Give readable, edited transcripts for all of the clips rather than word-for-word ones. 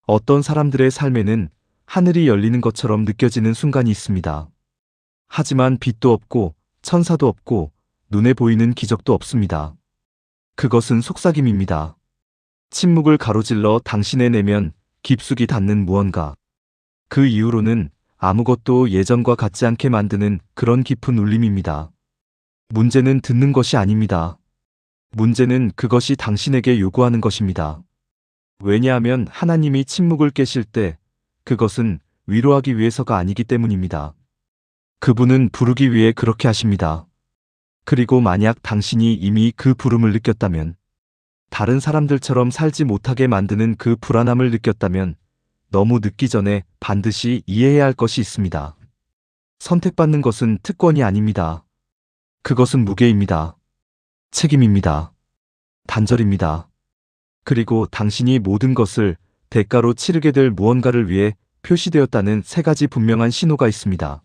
어떤 사람들의 삶에는 하늘이 열리는 것처럼 느껴지는 순간이 있습니다. 하지만 빛도 없고 천사도 없고 눈에 보이는 기적도 없습니다. 그것은 속삭임입니다. 침묵을 가로질러 당신의 내면 깊숙이 닿는 무언가. 그 이후로는 아무것도 예전과 같지 않게 만드는 그런 깊은 울림입니다. 문제는 듣는 것이 아닙니다. 문제는 그것이 당신에게 요구하는 것입니다. 왜냐하면 하나님이 침묵을 깨실 때 그것은 위로하기 위해서가 아니기 때문입니다. 그분은 부르기 위해 그렇게 하십니다. 그리고 만약 당신이 이미 그 부름을 느꼈다면, 다른 사람들처럼 살지 못하게 만드는 그 불안함을 느꼈다면 너무 늦기 전에 반드시 이해해야 할 것이 있습니다. 선택받는 것은 특권이 아닙니다. 그것은 무게입니다. 책임입니다. 단절입니다. 그리고 당신이 모든 것을 대가로 치르게 될 무언가를 위해 표시되었다는 세 가지 분명한 신호가 있습니다.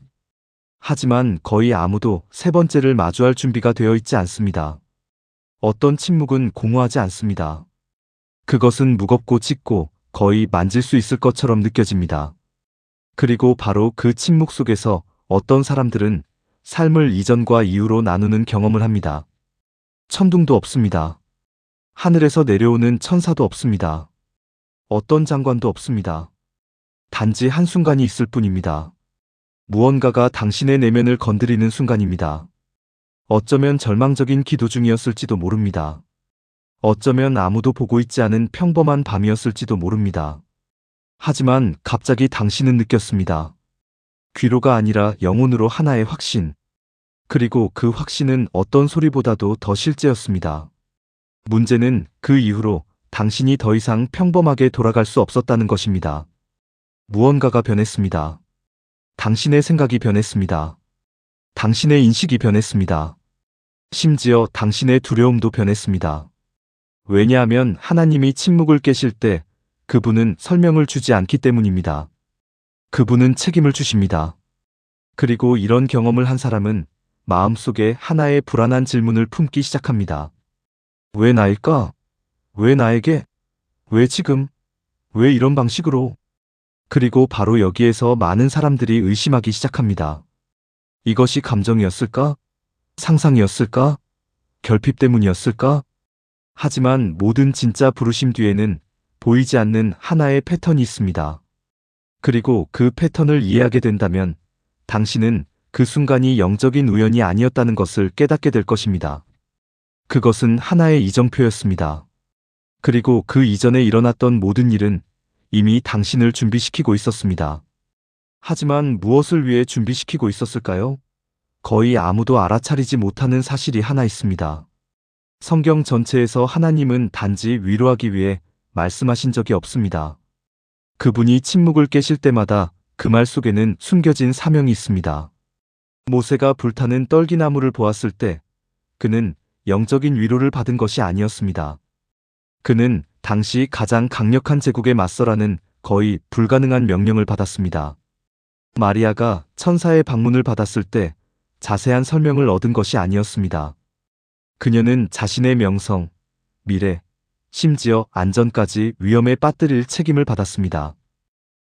하지만 거의 아무도 세 번째를 마주할 준비가 되어 있지 않습니다. 어떤 침묵은 공허하지 않습니다. 그것은 무겁고 짙고 거의 만질 수 있을 것처럼 느껴집니다. 그리고 바로 그 침묵 속에서 어떤 사람들은 삶을 이전과 이후로 나누는 경험을 합니다. 천둥도 없습니다. 하늘에서 내려오는 천사도 없습니다. 어떤 장관도 없습니다. 단지 한순간이 있을 뿐입니다. 무언가가 당신의 내면을 건드리는 순간입니다. 어쩌면 절망적인 기도 중이었을지도 모릅니다. 어쩌면 아무도 보고 있지 않은 평범한 밤이었을지도 모릅니다. 하지만 갑자기 당신은 느꼈습니다. 귀로가 아니라 영혼으로 하나의 확신. 그리고 그 확신은 어떤 소리보다도 더 실제였습니다. 문제는 그 이후로 당신이 더 이상 평범하게 돌아갈 수 없었다는 것입니다. 무언가가 변했습니다. 당신의 생각이 변했습니다. 당신의 인식이 변했습니다. 심지어 당신의 두려움도 변했습니다. 왜냐하면 하나님이 침묵을 깨실 때 그분은 설명을 주지 않기 때문입니다. 그분은 책임을 주십니다. 그리고 이런 경험을 한 사람은 마음속에 하나의 불안한 질문을 품기 시작합니다. 왜 나일까? 왜 나에게? 왜 지금? 왜 이런 방식으로? 그리고 바로 여기에서 많은 사람들이 의심하기 시작합니다. 이것이 감정이었을까? 상상이었을까? 결핍 때문이었을까? 하지만 모든 진짜 부르심 뒤에는 보이지 않는 하나의 패턴이 있습니다. 그리고 그 패턴을 이해하게 된다면 당신은 그 순간이 영적인 우연이 아니었다는 것을 깨닫게 될 것입니다. 그것은 하나의 이정표였습니다. 그리고 그 이전에 일어났던 모든 일은 이미 당신을 준비시키고 있었습니다. 하지만 무엇을 위해 준비시키고 있었을까요? 거의 아무도 알아차리지 못하는 사실이 하나 있습니다. 성경 전체에서 하나님은 단지 위로하기 위해 말씀하신 적이 없습니다. 그분이 침묵을 깨실 때마다 그 말 속에는 숨겨진 사명이 있습니다. 모세가 불타는 떨기나무를 보았을 때 그는 영적인 위로를 받은 것이 아니었습니다. 그는 당시 가장 강력한 제국에 맞서라는 거의 불가능한 명령을 받았습니다. 마리아가 천사의 방문을 받았을 때 자세한 설명을 얻은 것이 아니었습니다. 그녀는 자신의 명성, 미래, 심지어 안전까지 위험에 빠뜨릴 책임을 받았습니다.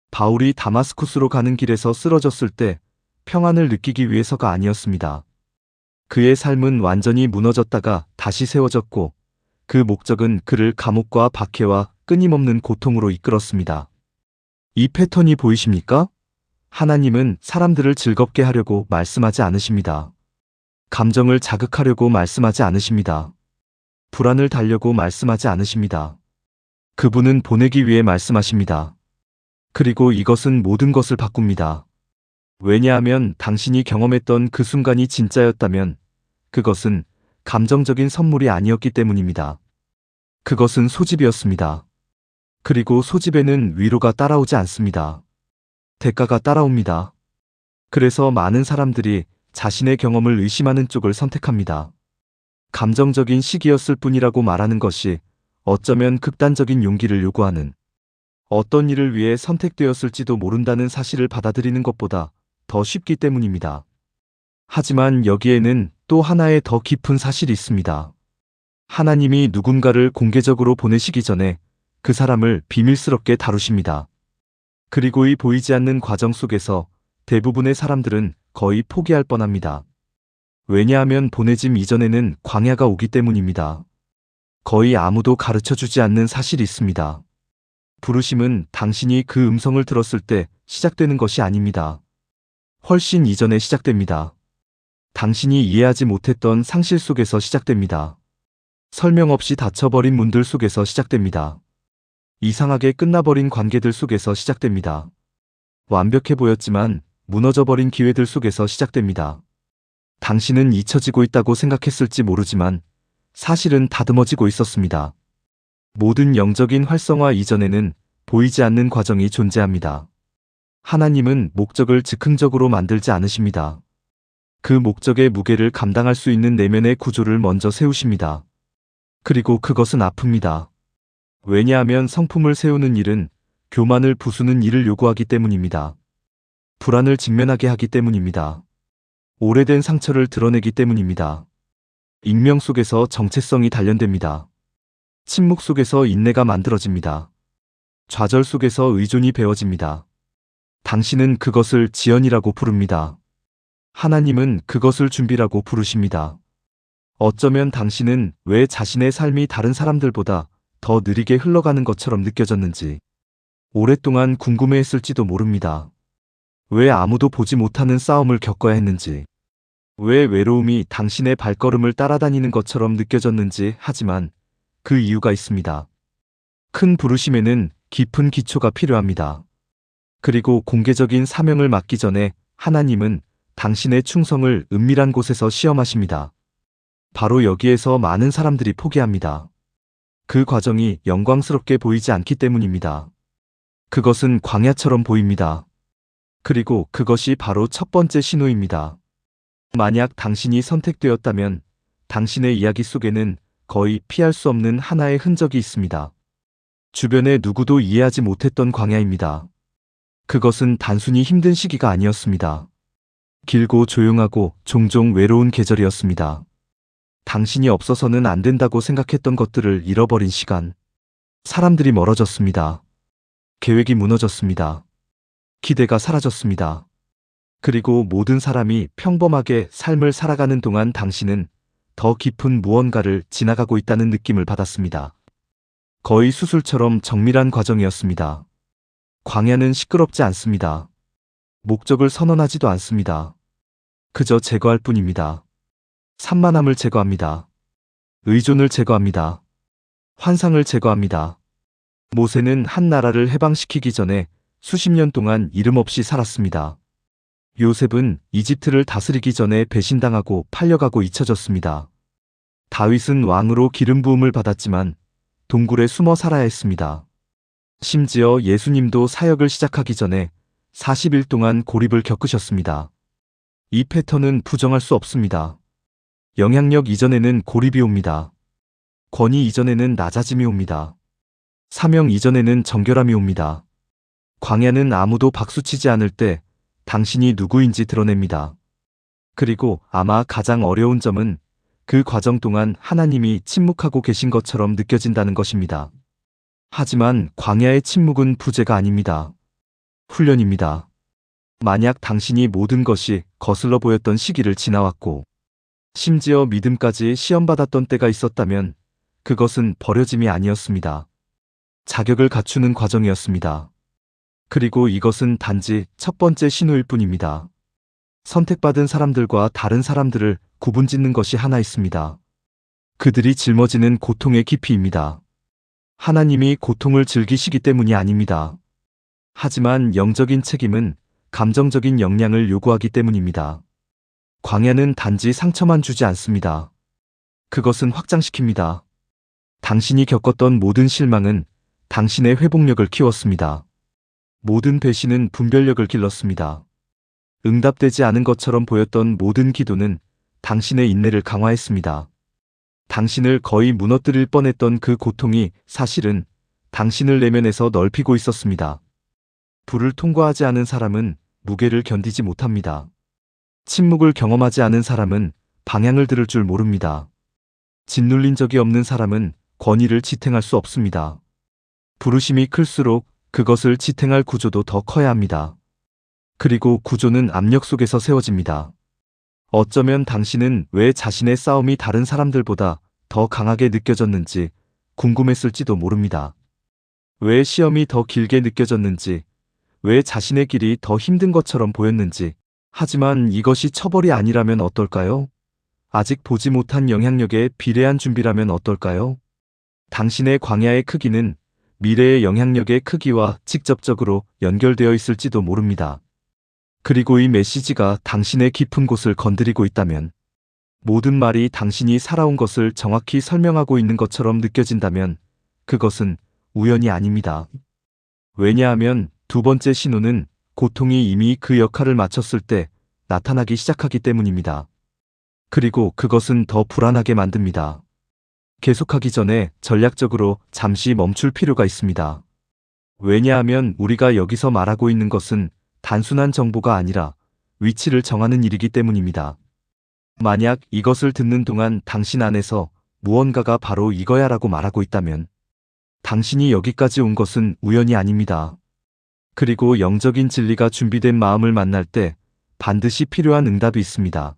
바울이 다마스쿠스로 가는 길에서 쓰러졌을 때 평안을 느끼기 위해서가 아니었습니다. 그의 삶은 완전히 무너졌다가 다시 세워졌고 그 목적은 그를 감옥과 박해와 끊임없는 고통으로 이끌었습니다. 이 패턴이 보이십니까? 하나님은 사람들을 즐겁게 하려고 말씀하지 않으십니다. 감정을 자극하려고 말씀하지 않으십니다. 불안을 달려고 말씀하지 않으십니다. 그분은 보내기 위해 말씀하십니다. 그리고 이것은 모든 것을 바꿉니다. 왜냐하면 당신이 경험했던 그 순간이 진짜였다면 그것은 감정적인 선물이 아니었기 때문입니다. 그것은 소집이었습니다. 그리고 소집에는 위로가 따라오지 않습니다. 대가가 따라옵니다. 그래서 많은 사람들이 자신의 경험을 의심하는 쪽을 선택합니다. 감정적인 시기였을 뿐이라고 말하는 것이 어쩌면 극단적인 용기를 요구하는, 어떤 일을 위해 선택되었을지도 모른다는 사실을 받아들이는 것보다 더 쉽기 때문입니다. 하지만 여기에는 또 하나의 더 깊은 사실이 있습니다. 하나님이 누군가를 공개적으로 보내시기 전에 그 사람을 비밀스럽게 다루십니다. 그리고 이 보이지 않는 과정 속에서 대부분의 사람들은 거의 포기할 뻔합니다. 왜냐하면 보내짐 이전에는 광야가 오기 때문입니다. 거의 아무도 가르쳐 주지 않는 사실이 있습니다. 부르심은 당신이 그 음성을 들었을 때 시작되는 것이 아닙니다. 훨씬 이전에 시작됩니다. 당신이 이해하지 못했던 상실 속에서 시작됩니다. 설명 없이 닫혀버린 문들 속에서 시작됩니다. 이상하게 끝나버린 관계들 속에서 시작됩니다. 완벽해 보였지만 무너져버린 기회들 속에서 시작됩니다. 당신은 잊혀지고 있다고 생각했을지 모르지만 사실은 다듬어지고 있었습니다. 모든 영적인 활성화 이전에는 보이지 않는 과정이 존재합니다. 하나님은 목적을 즉흥적으로 만들지 않으십니다. 그 목적의 무게를 감당할 수 있는 내면의 구조를 먼저 세우십니다. 그리고 그것은 아픕니다. 왜냐하면 성품을 세우는 일은 교만을 부수는 일을 요구하기 때문입니다. 불안을 직면하게 하기 때문입니다. 오래된 상처를 드러내기 때문입니다. 익명 속에서 정체성이 단련됩니다. 침묵 속에서 인내가 만들어집니다. 좌절 속에서 의존이 배워집니다. 당신은 그것을 지연이라고 부릅니다. 하나님은 그것을 준비라고 부르십니다. 어쩌면 당신은 왜 자신의 삶이 다른 사람들보다 더 느리게 흘러가는 것처럼 느껴졌는지 오랫동안 궁금해했을지도 모릅니다. 왜 아무도 보지 못하는 싸움을 겪어야 했는지, 왜 외로움이 당신의 발걸음을 따라다니는 것처럼 느껴졌는지. 하지만 그 이유가 있습니다. 큰 부르심에는 깊은 기초가 필요합니다. 그리고 공개적인 사명을 맡기 전에 하나님은 당신의 충성을 은밀한 곳에서 시험하십니다. 바로 여기에서 많은 사람들이 포기합니다. 그 과정이 영광스럽게 보이지 않기 때문입니다. 그것은 광야처럼 보입니다. 그리고 그것이 바로 첫 번째 신호입니다. 만약 당신이 선택되었다면 당신의 이야기 속에는 거의 피할 수 없는 하나의 흔적이 있습니다. 주변에 누구도 이해하지 못했던 광야입니다. 그것은 단순히 힘든 시기가 아니었습니다. 길고 조용하고 종종 외로운 계절이었습니다. 당신이 없어서는 안 된다고 생각했던 것들을 잃어버린 시간. 사람들이 멀어졌습니다. 계획이 무너졌습니다. 기대가 사라졌습니다. 그리고 모든 사람이 평범하게 삶을 살아가는 동안 당신은 더 깊은 무언가를 지나가고 있다는 느낌을 받았습니다. 거의 수술처럼 정밀한 과정이었습니다. 광야는 시끄럽지 않습니다. 목적을 선언하지도 않습니다. 그저 제거할 뿐입니다. 산만함을 제거합니다. 의존을 제거합니다. 환상을 제거합니다. 모세는 한 나라를 해방시키기 전에 수십 년 동안 이름 없이 살았습니다. 요셉은 이집트를 다스리기 전에 배신당하고 팔려가고 잊혀졌습니다. 다윗은 왕으로 기름 부음을 받았지만 동굴에 숨어 살아야 했습니다. 심지어 예수님도 사역을 시작하기 전에 40일 동안 고립을 겪으셨습니다. 이 패턴은 부정할 수 없습니다. 영향력 이전에는 고립이 옵니다. 권위 이전에는 낮아짐이 옵니다. 사명 이전에는 정결함이 옵니다. 광야는 아무도 박수치지 않을 때 당신이 누구인지 드러냅니다. 그리고 아마 가장 어려운 점은 그 과정 동안 하나님이 침묵하고 계신 것처럼 느껴진다는 것입니다. 하지만 광야의 침묵은 부재가 아닙니다. 훈련입니다. 만약 당신이 모든 것이 거슬러 보였던 시기를 지나왔고 심지어 믿음까지 시험받았던 때가 있었다면 그것은 버려짐이 아니었습니다. 자격을 갖추는 과정이었습니다. 그리고 이것은 단지 첫 번째 신호일 뿐입니다. 선택받은 사람들과 다른 사람들을 구분짓는 것이 하나 있습니다. 그들이 짊어지는 고통의 깊이입니다. 하나님이 고통을 즐기시기 때문이 아닙니다. 하지만 영적인 책임은 감정적인 역량을 요구하기 때문입니다. 광야는 단지 상처만 주지 않습니다. 그것은 확장시킵니다. 당신이 겪었던 모든 실망은 당신의 회복력을 키웠습니다. 모든 배신은 분별력을 길렀습니다. 응답되지 않은 것처럼 보였던 모든 기도는 당신의 인내를 강화했습니다. 당신을 거의 무너뜨릴 뻔했던 그 고통이 사실은 당신을 내면에서 넓히고 있었습니다. 불을 통과하지 않은 사람은 무게를 견디지 못합니다. 침묵을 경험하지 않은 사람은 방향을 들을 줄 모릅니다. 짓눌린 적이 없는 사람은 권위를 지탱할 수 없습니다. 부르심이 클수록 그것을 지탱할 구조도 더 커야 합니다. 그리고 구조는 압력 속에서 세워집니다. 어쩌면 당신은 왜 자신의 싸움이 다른 사람들보다 더 강하게 느껴졌는지 궁금했을지도 모릅니다. 왜 시험이 더 길게 느껴졌는지, 왜 자신의 길이 더 힘든 것처럼 보였는지. 하지만 이것이 처벌이 아니라면 어떨까요? 아직 보지 못한 영향력에 비례한 준비라면 어떨까요? 당신의 광야의 크기는 미래의 영향력의 크기와 직접적으로 연결되어 있을지도 모릅니다. 그리고 이 메시지가 당신의 깊은 곳을 건드리고 있다면, 모든 말이 당신이 살아온 것을 정확히 설명하고 있는 것처럼 느껴진다면 그것은 우연이 아닙니다. 왜냐하면 두 번째 신호는 고통이 이미 그 역할을 마쳤을 때 나타나기 시작하기 때문입니다. 그리고 그것은 더 불안하게 만듭니다. 계속하기 전에 전략적으로 잠시 멈출 필요가 있습니다. 왜냐하면 우리가 여기서 말하고 있는 것은 단순한 정보가 아니라 위치를 정하는 일이기 때문입니다. 만약 이것을 듣는 동안 당신 안에서 무언가가 바로 이거야라고 말하고 있다면 당신이 여기까지 온 것은 우연이 아닙니다. 그리고 영적인 진리가 준비된 마음을 만날 때 반드시 필요한 응답이 있습니다.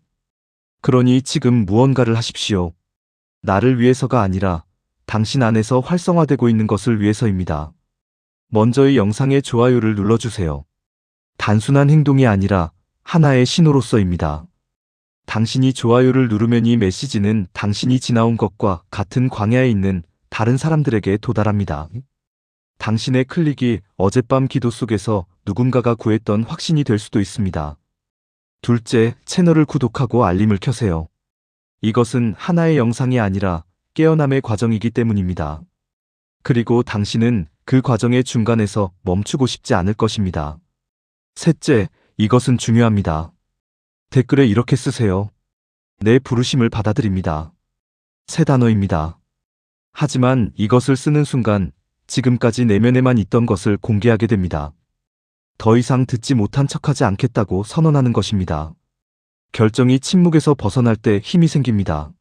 그러니 지금 무언가를 하십시오. 나를 위해서가 아니라 당신 안에서 활성화되고 있는 것을 위해서입니다. 먼저 이 영상의 좋아요를 눌러주세요. 단순한 행동이 아니라 하나의 신호로서입니다. 당신이 좋아요를 누르면 이 메시지는 당신이 지나온 것과 같은 광야에 있는 다른 사람들에게 도달합니다. 당신의 클릭이 어젯밤 기도 속에서 누군가가 구했던 확신이 될 수도 있습니다. 둘째, 채널을 구독하고 알림을 켜세요. 이것은 하나의 영상이 아니라 깨어남의 과정이기 때문입니다. 그리고 당신은 그 과정의 중간에서 멈추고 싶지 않을 것입니다. 셋째, 이것은 중요합니다. 댓글에 이렇게 쓰세요. 내 부르심을 받아들입니다. 세 단어입니다. 하지만 이것을 쓰는 순간 지금까지 내면에만 있던 것을 공개하게 됩니다. 더 이상 듣지 못한 척하지 않겠다고 선언하는 것입니다. 결정이 침묵에서 벗어날 때 힘이 생깁니다.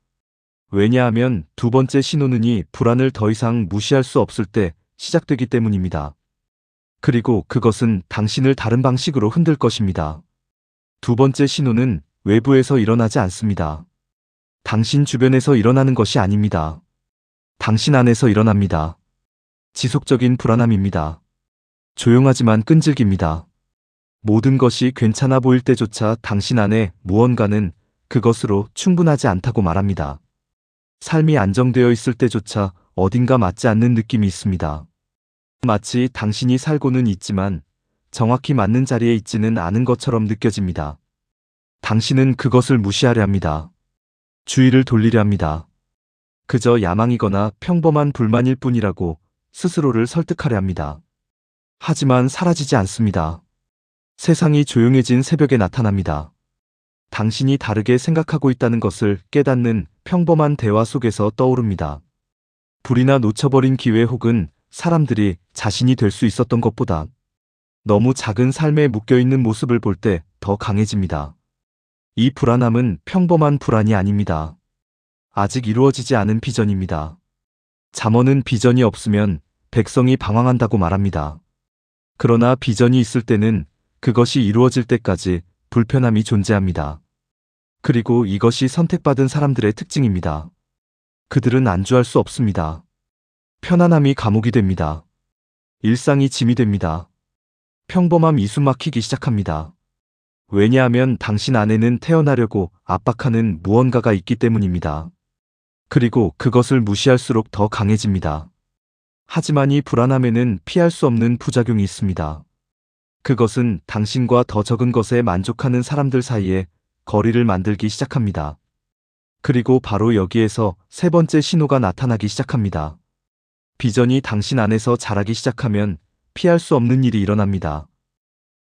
왜냐하면 두 번째 신호는 이 불안을 더 이상 무시할 수 없을 때 시작되기 때문입니다. 그리고 그것은 당신을 다른 방식으로 흔들 것입니다. 두 번째 신호는 외부에서 일어나지 않습니다. 당신 주변에서 일어나는 것이 아닙니다. 당신 안에서 일어납니다. 지속적인 불안함입니다. 조용하지만 끈질깁니다. 모든 것이 괜찮아 보일 때조차 당신 안에 무언가는 그것으로 충분하지 않다고 말합니다. 삶이 안정되어 있을 때조차 어딘가 맞지 않는 느낌이 있습니다. 마치 당신이 살고는 있지만 정확히 맞는 자리에 있지는 않은 것처럼 느껴집니다. 당신은 그것을 무시하려 합니다. 주의를 돌리려 합니다. 그저 야망이거나 평범한 불만일 뿐이라고 스스로를 설득하려 합니다. 하지만 사라지지 않습니다. 세상이 조용해진 새벽에 나타납니다. 당신이 다르게 생각하고 있다는 것을 깨닫는 평범한 대화 속에서 떠오릅니다. 불이나 놓쳐버린 기회 혹은 사람들이 자신이 될 수 있었던 것보다 너무 작은 삶에 묶여있는 모습을 볼 때 더 강해집니다. 이 불안함은 평범한 불안이 아닙니다. 아직 이루어지지 않은 비전입니다. 잠언은 비전이 없으면 백성이 방황한다고 말합니다. 그러나 비전이 있을 때는 그것이 이루어질 때까지 불편함이 존재합니다. 그리고 이것이 선택받은 사람들의 특징입니다. 그들은 안주할 수 없습니다. 편안함이 감옥이 됩니다. 일상이 짐이 됩니다. 평범함이 숨막히기 시작합니다. 왜냐하면 당신 안에는 태어나려고 압박하는 무언가가 있기 때문입니다. 그리고 그것을 무시할수록 더 강해집니다. 하지만 이 불안함에는 피할 수 없는 부작용이 있습니다. 그것은 당신과 더 적은 것에 만족하는 사람들 사이에 거리를 만들기 시작합니다. 그리고 바로 여기에서 세 번째 신호가 나타나기 시작합니다. 비전이 당신 안에서 자라기 시작하면 피할 수 없는 일이 일어납니다.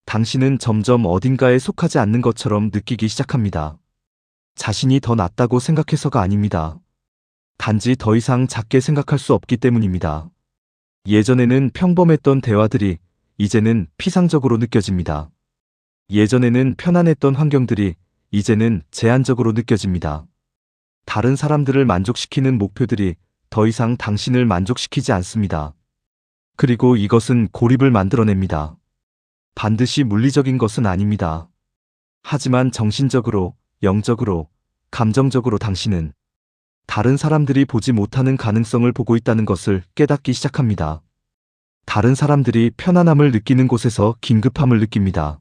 당신은 점점 어딘가에 속하지 않는 것처럼 느끼기 시작합니다. 자신이 더 낫다고 생각해서가 아닙니다. 단지 더 이상 작게 생각할 수 없기 때문입니다. 예전에는 평범했던 대화들이 이제는 피상적으로 느껴집니다. 예전에는 편안했던 환경들이 이제는 제한적으로 느껴집니다. 다른 사람들을 만족시키는 목표들이 더 이상 당신을 만족시키지 않습니다. 그리고 이것은 고립을 만들어냅니다. 반드시 물리적인 것은 아닙니다. 하지만 정신적으로, 영적으로, 감정적으로 당신은 다른 사람들이 보지 못하는 가능성을 보고 있다는 것을 깨닫기 시작합니다. 다른 사람들이 편안함을 느끼는 곳에서 긴급함을 느낍니다.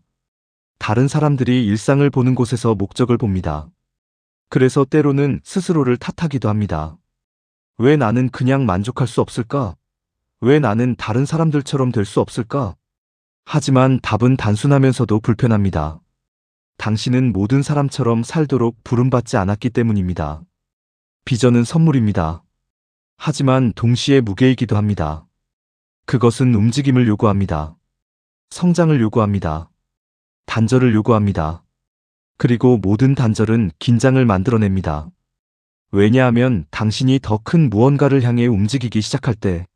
다른 사람들이 일상을 보는 곳에서 목적을 봅니다. 그래서 때로는 스스로를 탓하기도 합니다. 왜 나는 그냥 만족할 수 없을까? 왜 나는 다른 사람들처럼 될 수 없을까? 하지만 답은 단순하면서도 불편합니다. 당신은 모든 사람처럼 살도록 부름받지 않았기 때문입니다. 비전은 선물입니다. 하지만 동시에 무게이기도 합니다. 그것은 움직임을 요구합니다. 성장을 요구합니다. 단절을 요구합니다. 그리고 모든 단절은 긴장을 만들어냅니다. 왜냐하면 당신이 더 큰 무언가를 향해 움직이기 시작할 때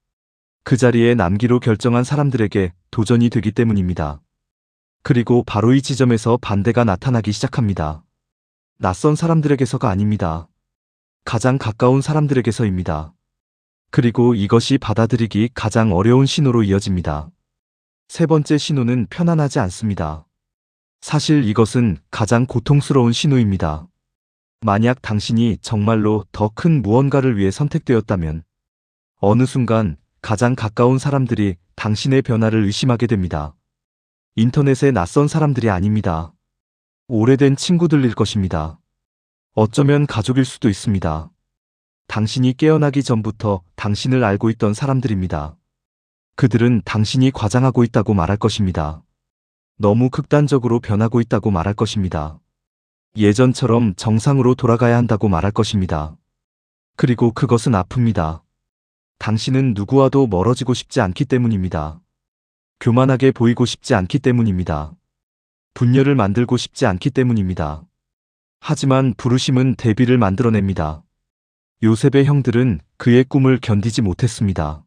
그 자리에 남기로 결정한 사람들에게 도전이 되기 때문입니다. 그리고 바로 이 지점에서 반대가 나타나기 시작합니다. 낯선 사람들에게서가 아닙니다. 가장 가까운 사람들에게서입니다. 그리고 이것이 받아들이기 가장 어려운 신호로 이어집니다. 세 번째 신호는 편안하지 않습니다. 사실 이것은 가장 고통스러운 신호입니다. 만약 당신이 정말로 더 큰 무언가를 위해 선택되었다면 어느 순간 가장 가까운 사람들이 당신의 변화를 의심하게 됩니다. 인터넷의 낯선 사람들이 아닙니다. 오래된 친구들일 것입니다. 어쩌면 가족일 수도 있습니다. 당신이 깨어나기 전부터 당신을 알고 있던 사람들입니다. 그들은 당신이 과장하고 있다고 말할 것입니다. 너무 극단적으로 변하고 있다고 말할 것입니다. 예전처럼 정상으로 돌아가야 한다고 말할 것입니다. 그리고 그것은 아픕니다. 당신은 누구와도 멀어지고 싶지 않기 때문입니다. 교만하게 보이고 싶지 않기 때문입니다. 분열을 만들고 싶지 않기 때문입니다. 하지만 부르심은 대비를 만들어냅니다. 요셉의 형들은 그의 꿈을 견디지 못했습니다.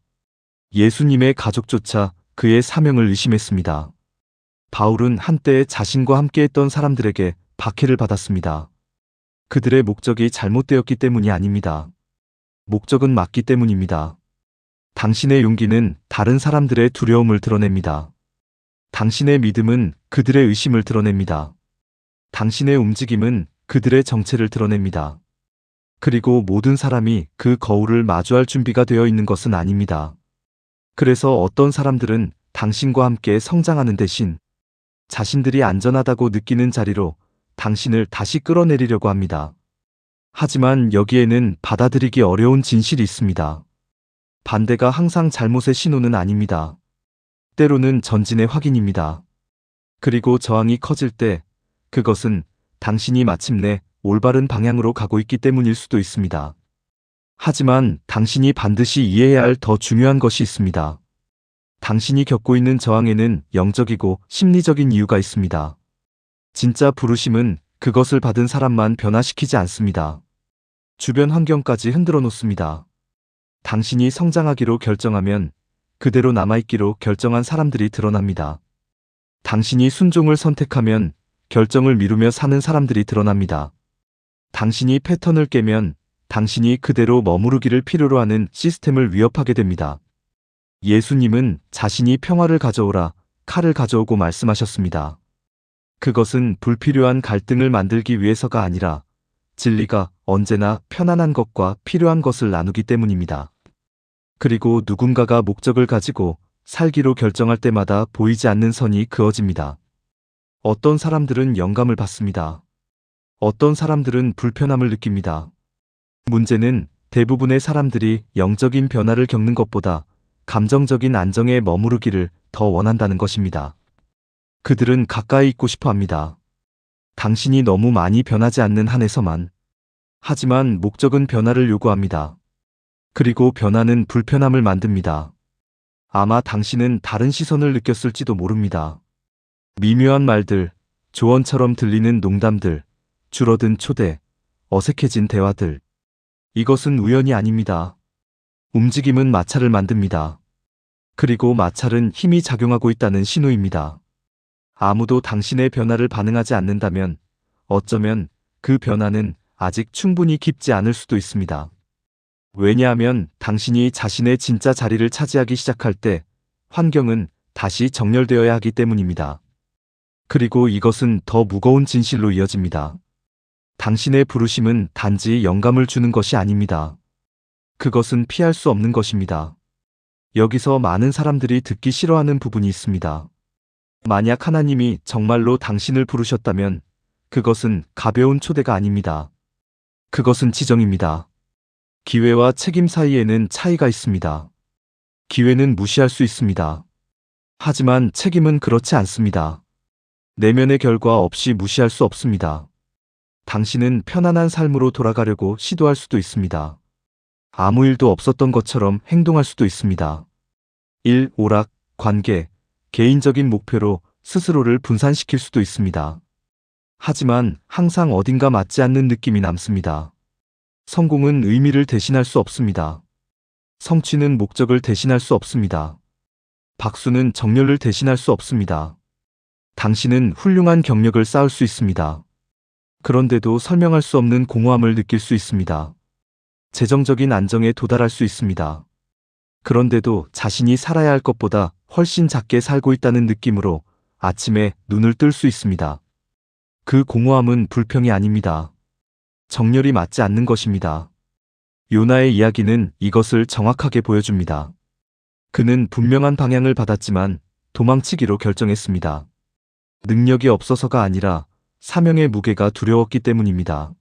예수님의 가족조차 그의 사명을 의심했습니다. 바울은 한때 자신과 함께했던 사람들에게 박해를 받았습니다. 그들의 목적이 잘못되었기 때문이 아닙니다. 목적은 맞기 때문입니다. 당신의 용기는 다른 사람들의 두려움을 드러냅니다. 당신의 믿음은 그들의 의심을 드러냅니다. 당신의 움직임은 그들의 정체를 드러냅니다. 그리고 모든 사람이 그 거울을 마주할 준비가 되어 있는 것은 아닙니다. 그래서 어떤 사람들은 당신과 함께 성장하는 대신 자신들이 안전하다고 느끼는 자리로 당신을 다시 끌어내리려고 합니다. 하지만 여기에는 받아들이기 어려운 진실이 있습니다. 반대가 항상 잘못의 신호는 아닙니다. 때로는 전진의 확인입니다. 그리고 저항이 커질 때 그것은 당신이 마침내 올바른 방향으로 가고 있기 때문일 수도 있습니다. 하지만 당신이 반드시 이해해야 할 더 중요한 것이 있습니다. 당신이 겪고 있는 저항에는 영적이고 심리적인 이유가 있습니다. 진짜 부르심은 그것을 받은 사람만 변화시키지 않습니다. 주변 환경까지 흔들어 놓습니다. 당신이 성장하기로 결정하면 그대로 남아있기로 결정한 사람들이 드러납니다. 당신이 순종을 선택하면 결정을 미루며 사는 사람들이 드러납니다. 당신이 패턴을 깨면 당신이 그대로 머무르기를 필요로 하는 시스템을 위협하게 됩니다. 예수님은 자신이 평화를 가져오라, 칼을 가져오고 말씀하셨습니다. 그것은 불필요한 갈등을 만들기 위해서가 아니라 진리가 언제나 편안한 것과 필요한 것을 나누기 때문입니다. 그리고 누군가가 목적을 가지고 살기로 결정할 때마다 보이지 않는 선이 그어집니다. 어떤 사람들은 영감을 받습니다. 어떤 사람들은 불편함을 느낍니다. 문제는 대부분의 사람들이 영적인 변화를 겪는 것보다 감정적인 안정에 머무르기를 더 원한다는 것입니다. 그들은 가까이 있고 싶어 합니다. 당신이 너무 많이 변하지 않는 한에서만. 하지만 목적은 변화를 요구합니다. 그리고 변화는 불편함을 만듭니다. 아마 당신은 다른 시선을 느꼈을지도 모릅니다. 미묘한 말들, 조언처럼 들리는 농담들, 줄어든 초대, 어색해진 대화들. 이것은 우연이 아닙니다. 움직임은 마찰을 만듭니다. 그리고 마찰은 힘이 작용하고 있다는 신호입니다. 아무도 당신의 변화를 반응하지 않는다면 어쩌면 그 변화는 아직 충분히 깊지 않을 수도 있습니다. 왜냐하면 당신이 자신의 진짜 자리를 차지하기 시작할 때 환경은 다시 정렬되어야 하기 때문입니다. 그리고 이것은 더 무거운 진실로 이어집니다. 당신의 부르심은 단지 영감을 주는 것이 아닙니다. 그것은 피할 수 없는 것입니다. 여기서 많은 사람들이 듣기 싫어하는 부분이 있습니다. 만약 하나님이 정말로 당신을 부르셨다면 그것은 가벼운 초대가 아닙니다. 그것은 지정입니다. 기회와 책임 사이에는 차이가 있습니다. 기회는 무시할 수 있습니다. 하지만 책임은 그렇지 않습니다. 내면의 결과 없이 무시할 수 없습니다. 당신은 편안한 삶으로 돌아가려고 시도할 수도 있습니다. 아무 일도 없었던 것처럼 행동할 수도 있습니다. 일, 오락, 관계, 개인적인 목표로 스스로를 분산시킬 수도 있습니다. 하지만 항상 어딘가 맞지 않는 느낌이 남습니다. 성공은 의미를 대신할 수 없습니다. 성취는 목적을 대신할 수 없습니다. 박수는 정열을 대신할 수 없습니다. 당신은 훌륭한 경력을 쌓을 수 있습니다. 그런데도 설명할 수 없는 공허함을 느낄 수 있습니다. 재정적인 안정에 도달할 수 있습니다. 그런데도 자신이 살아야 할 것보다 훨씬 작게 살고 있다는 느낌으로 아침에 눈을 뜰 수 있습니다. 그 공허함은 불평이 아닙니다. 정열이 맞지 않는 것입니다. 요나의 이야기는 이것을 정확하게 보여줍니다. 그는 분명한 방향을 받았지만 도망치기로 결정했습니다. 능력이 없어서가 아니라 사명의 무게가 두려웠기 때문입니다.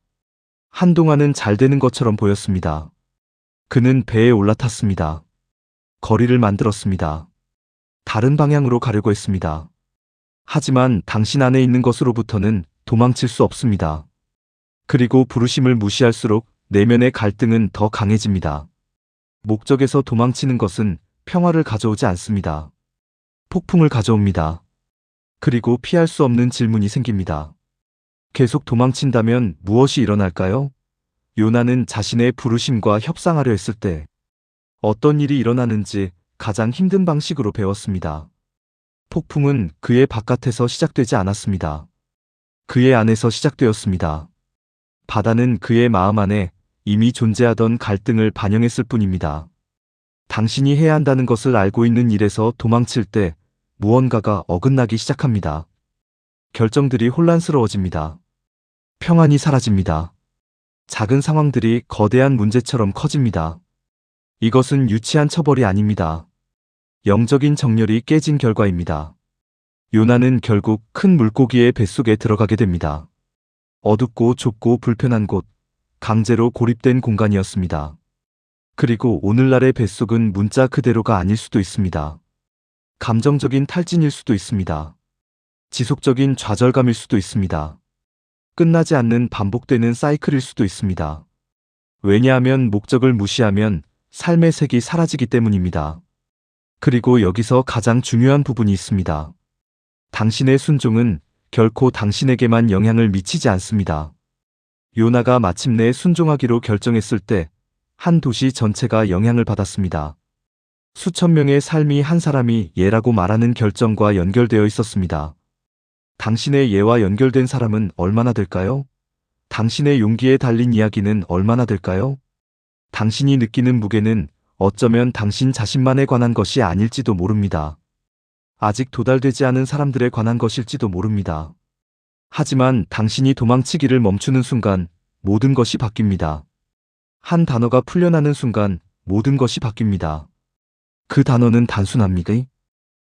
한동안은 잘 되는 것처럼 보였습니다. 그는 배에 올라탔습니다. 거리를 만들었습니다. 다른 방향으로 가려고 했습니다. 하지만 당신 안에 있는 것으로부터는 도망칠 수 없습니다. 그리고 부르심을 무시할수록 내면의 갈등은 더 강해집니다. 목적에서 도망치는 것은 평화를 가져오지 않습니다. 폭풍을 가져옵니다. 그리고 피할 수 없는 질문이 생깁니다. 계속 도망친다면 무엇이 일어날까요? 요나는 자신의 부르심과 협상하려 했을 때 어떤 일이 일어나는지 가장 힘든 방식으로 배웠습니다. 폭풍은 그의 바깥에서 시작되지 않았습니다. 그의 안에서 시작되었습니다. 바다는 그의 마음 안에 이미 존재하던 갈등을 반영했을 뿐입니다. 당신이 해야 한다는 것을 알고 있는 일에서 도망칠 때 무언가가 어긋나기 시작합니다. 결정들이 혼란스러워집니다. 평안이 사라집니다. 작은 상황들이 거대한 문제처럼 커집니다. 이것은 유치한 처벌이 아닙니다. 영적인 정렬이 깨진 결과입니다. 요나는 결국 큰 물고기의 뱃속에 들어가게 됩니다. 어둡고 좁고 불편한 곳, 강제로 고립된 공간이었습니다. 그리고 오늘날의 뱃속은 문자 그대로가 아닐 수도 있습니다. 감정적인 탈진일 수도 있습니다. 지속적인 좌절감일 수도 있습니다. 끝나지 않는 반복되는 사이클일 수도 있습니다. 왜냐하면 목적을 무시하면 삶의 색이 사라지기 때문입니다. 그리고 여기서 가장 중요한 부분이 있습니다. 당신의 순종은 결코 당신에게만 영향을 미치지 않습니다. 요나가 마침내 순종하기로 결정했을 때 한 도시 전체가 영향을 받았습니다. 수천 명의 삶이 한 사람이 예라고 말하는 결정과 연결되어 있었습니다. 당신의 예와 연결된 사람은 얼마나 될까요? 당신의 용기에 달린 이야기는 얼마나 될까요? 당신이 느끼는 무게는 어쩌면 당신 자신만에 관한 것이 아닐지도 모릅니다. 아직 도달되지 않은 사람들에 관한 것일지도 모릅니다. 하지만 당신이 도망치기를 멈추는 순간 모든 것이 바뀝니다. 한 단어가 풀려나는 순간 모든 것이 바뀝니다. 그 단어는 단순합니까?